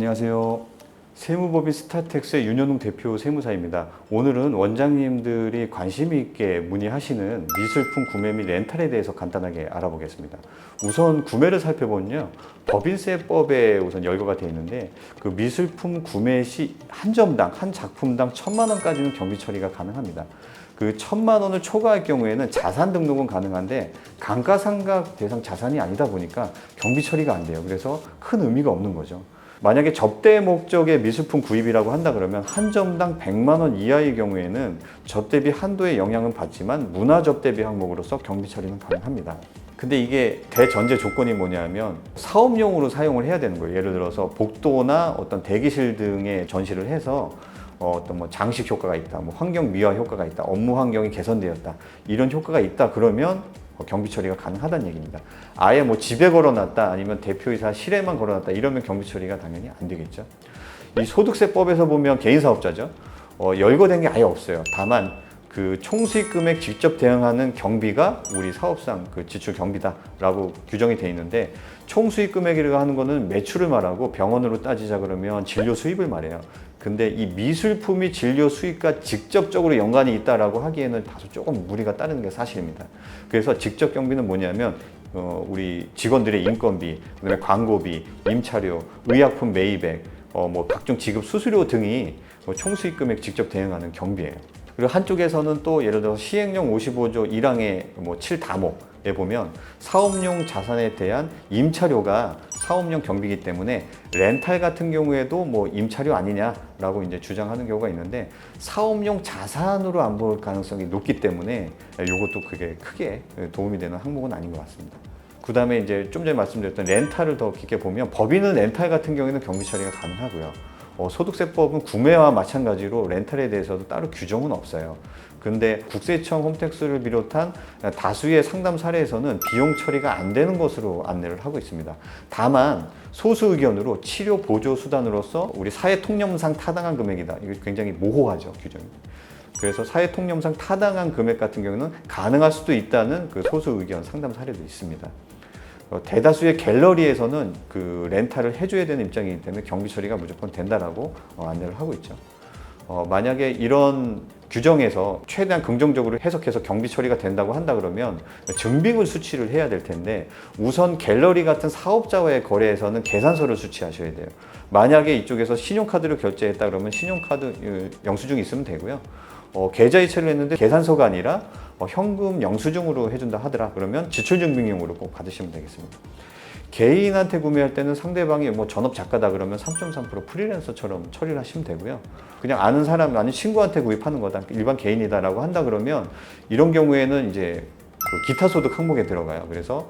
안녕하세요. 세무법인 스타텍스의 윤현웅 대표 세무사입니다. 오늘은 원장님들이 관심 있게 문의하시는 미술품 구매 및 렌탈에 대해서 간단하게 알아보겠습니다. 우선 구매를 살펴보면요, 법인세법에 우선 열거가 되어 있는데, 그 미술품 구매 시 한 점당, 한 작품당 1,000만 원까지는 경비 처리가 가능합니다. 그 1,000만 원을 초과할 경우에는 자산 등록은 가능한데 감가상각 대상 자산이 아니다 보니까 경비 처리가 안 돼요. 그래서 큰 의미가 없는 거죠. 만약에 접대 목적의 미술품 구입이라고 한다 그러면 한 점당 100만 원 이하의 경우에는 접대비 한도의 영향은 받지만 문화 접대비 항목으로서 경비 처리는 가능합니다. 근데 이게 대전제 조건이 뭐냐면 사업용으로 사용을 해야 되는 거예요. 예를 들어서 복도나 어떤 대기실 등에 전시를 해서 어떤 뭐 장식 효과가 있다, 뭐 환경 미화 효과가 있다, 업무 환경이 개선되었다, 이런 효과가 있다 그러면 경비 처리가 가능하다는 얘기입니다. 아예 뭐 집에 걸어놨다, 아니면 대표이사 실에만 걸어놨다, 이러면 경비 처리가 당연히 안 되겠죠. 이 소득세법에서 보면 개인 사업자죠. 열거된 게 아예 없어요. 다만 그 총수익 금액 직접 대응하는 경비가 우리 사업상 그 지출 경비다라고 규정이 돼 있는데, 총수익 금액이라고 하는 거는 매출을 말하고 병원으로 따지자 그러면 진료 수입을 말해요. 근데 이 미술품이 진료 수익과 직접적으로 연관이 있다라고 하기에는 다소 조금 무리가 따르는 게 사실입니다. 그래서 직접 경비는 뭐냐면 우리 직원들의 인건비, 그다음에 광고비, 임차료, 의약품 매입액, 뭐 각종 지급 수수료 등이 총수익 금액 직접 대응하는 경비예요. 그리고 한쪽에서는 또 예를 들어 시행령 55조 1항의 뭐 7다목에 보면 사업용 자산에 대한 임차료가 사업용 경비이기 때문에 렌탈 같은 경우에도 뭐 임차료 아니냐라고 이제 주장하는 경우가 있는데, 사업용 자산으로 안 볼 가능성이 높기 때문에 이것도 그게 크게 도움이 되는 항목은 아닌 것 같습니다. 그 다음에 이제 좀 전에 말씀드렸던 렌탈을 더 깊게 보면 법인은 렌탈 같은 경우에는 경비 처리가 가능하고요. 소득세법은 구매와 마찬가지로 렌탈에 대해서도 따로 규정은 없어요. 근데 국세청 홈택스를 비롯한 다수의 상담 사례에서는 비용 처리가 안 되는 것으로 안내를 하고 있습니다. 다만 소수 의견으로 치료 보조 수단으로서 우리 사회 통념상 타당한 금액이다, 이게 굉장히 모호하죠, 규정이. 그래서 사회 통념상 타당한 금액 같은 경우는 가능할 수도 있다는 그 소수 의견 상담 사례도 있습니다. 대다수의 갤러리에서는 그 렌탈을 해줘야 되는 입장이기 때문에 경비 처리가 무조건 된다라고 안내를 하고 있죠. 만약에 이런 규정에서 최대한 긍정적으로 해석해서 경비 처리가 된다고 한다 그러면 증빙을 수취를 해야 될 텐데, 우선 갤러리 같은 사업자와의 거래에서는 계산서를 수취하셔야 돼요. 만약에 이쪽에서 신용카드로 결제했다 그러면 신용카드 영수증이 있으면 되고요. 계좌이체를 했는데 계산서가 아니라 현금 영수증으로 해준다 하더라 그러면 지출증빙용으로 꼭 받으시면 되겠습니다. 개인한테 구매할 때는 상대방이 뭐 전업 작가다 그러면 3.3% 프리랜서처럼 처리를 하시면 되고요. 그냥 아는 사람, 아니 친구한테 구입하는 거다, 일반 개인이다라고 한다 그러면 이런 경우에는 이제 그 기타 소득 항목에 들어가요. 그래서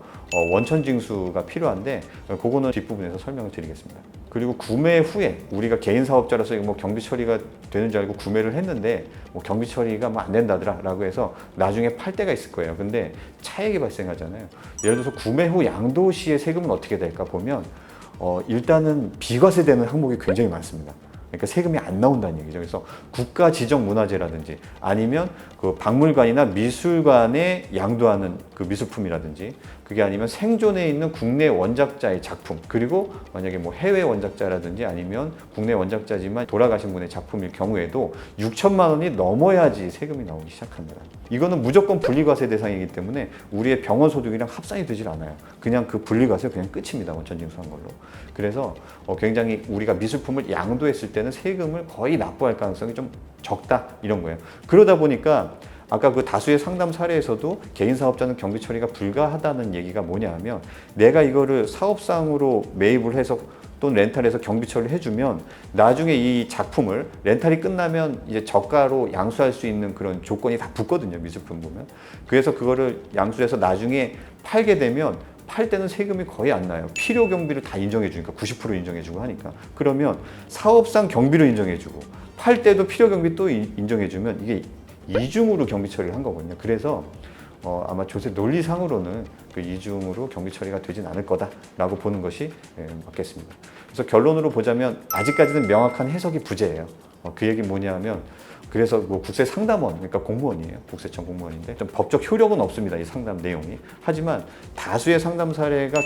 원천 징수가 필요한데 그거는 뒷부분에서 설명을 드리겠습니다. 그리고 구매 후에 우리가 개인 사업자로서 뭐 경비 처리가 되는 줄 알고 구매를 했는데 뭐 경비 처리가 뭐 안 된다더라라고 해서 나중에 팔 때가 있을 거예요. 근데 차액이 발생하잖아요. 예를 들어서 구매 후 양도 시의 세금은 어떻게 될까 보면 일단은 비과세되는 항목이 굉장히 많습니다. 그러니까 세금이 안 나온다는 얘기죠. 그래서 국가 지정 문화재라든지 아니면 그 박물관이나 미술관에 양도하는 그 미술품이라든지, 그게 아니면 생존해 있는 국내 원작자의 작품, 그리고 만약에 뭐 해외 원작자라든지 아니면 국내 원작자지만 돌아가신 분의 작품일 경우에도 6천만 원이 넘어야지 세금이 나오기 시작합니다. 이거는 무조건 분리과세 대상이기 때문에 우리의 병원 소득이랑 합산이 되질 않아요. 그냥 그 분리과세 그냥 끝입니다. 원천징수한 걸로. 그래서 굉장히 우리가 미술품을 양도했을 때는 세금을 거의 납부할 가능성이 좀 적다, 이런 거예요. 그러다 보니까 아까 그 다수의 상담 사례에서도 개인 사업자는 경비 처리가 불가하다는 얘기가 뭐냐 하면, 내가 이거를 사업상으로 매입을 해서 또는 렌탈해서 경비 처리를 해주면 나중에 이 작품을 렌탈이 끝나면 이제 저가로 양수할 수 있는 그런 조건이 다 붙거든요, 미술품 보면. 그래서 그거를 양수해서 나중에 팔게 되면 팔 때는 세금이 거의 안 나요. 필요 경비를 다 인정해 주니까 90% 인정해 주고 하니까. 그러면 사업상 경비를 인정해 주고 팔 때도 필요 경비 또 인정해 주면 이게 이중으로 경비 처리를 한 거거든요. 그래서 아마 조세 논리상으로는 그 이중으로 경비 처리가 되진 않을 거다라고 보는 것이 맞겠습니다. 그래서 결론으로 보자면 아직까지는 명확한 해석이 부재예요. 그 얘기 뭐냐면 그래서 뭐 국세 상담원, 그러니까 공무원이에요. 국세청 공무원인데 좀 법적 효력은 없습니다. 이 상담 내용이. 하지만 다수의 상담 사례가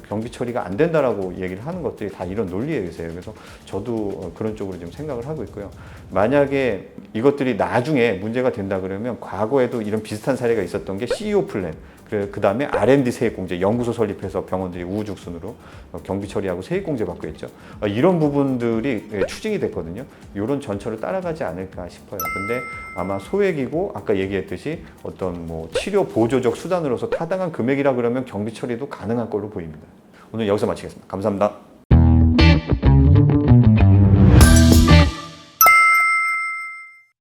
경비 처리가 안 된다라고 얘기를 하는 것들이 다 이런 논리에 의해서요. 그래서 저도 그런 쪽으로 좀 생각을 하고 있고요. 만약에 이것들이 나중에 문제가 된다 그러면 과거에도 이런 비슷한 사례가 있었던 게 CEO 플랜, 그 다음에 R&D 세액공제, 연구소 설립해서 병원들이 우후죽순으로 경비 처리하고 세액공제 받고 있죠. 이런 부분들이 추징이 됐거든요. 이런 전철을 따라가지 않을까 싶어요. 근데 아마 소액이고 아까 얘기했듯이 어떤 뭐 치료 보조적 수단으로서 타당한 금액이라 그러면 경비 처리도 가능한 걸로 보입니다. 오늘 여기서 마치겠습니다. 감사합니다.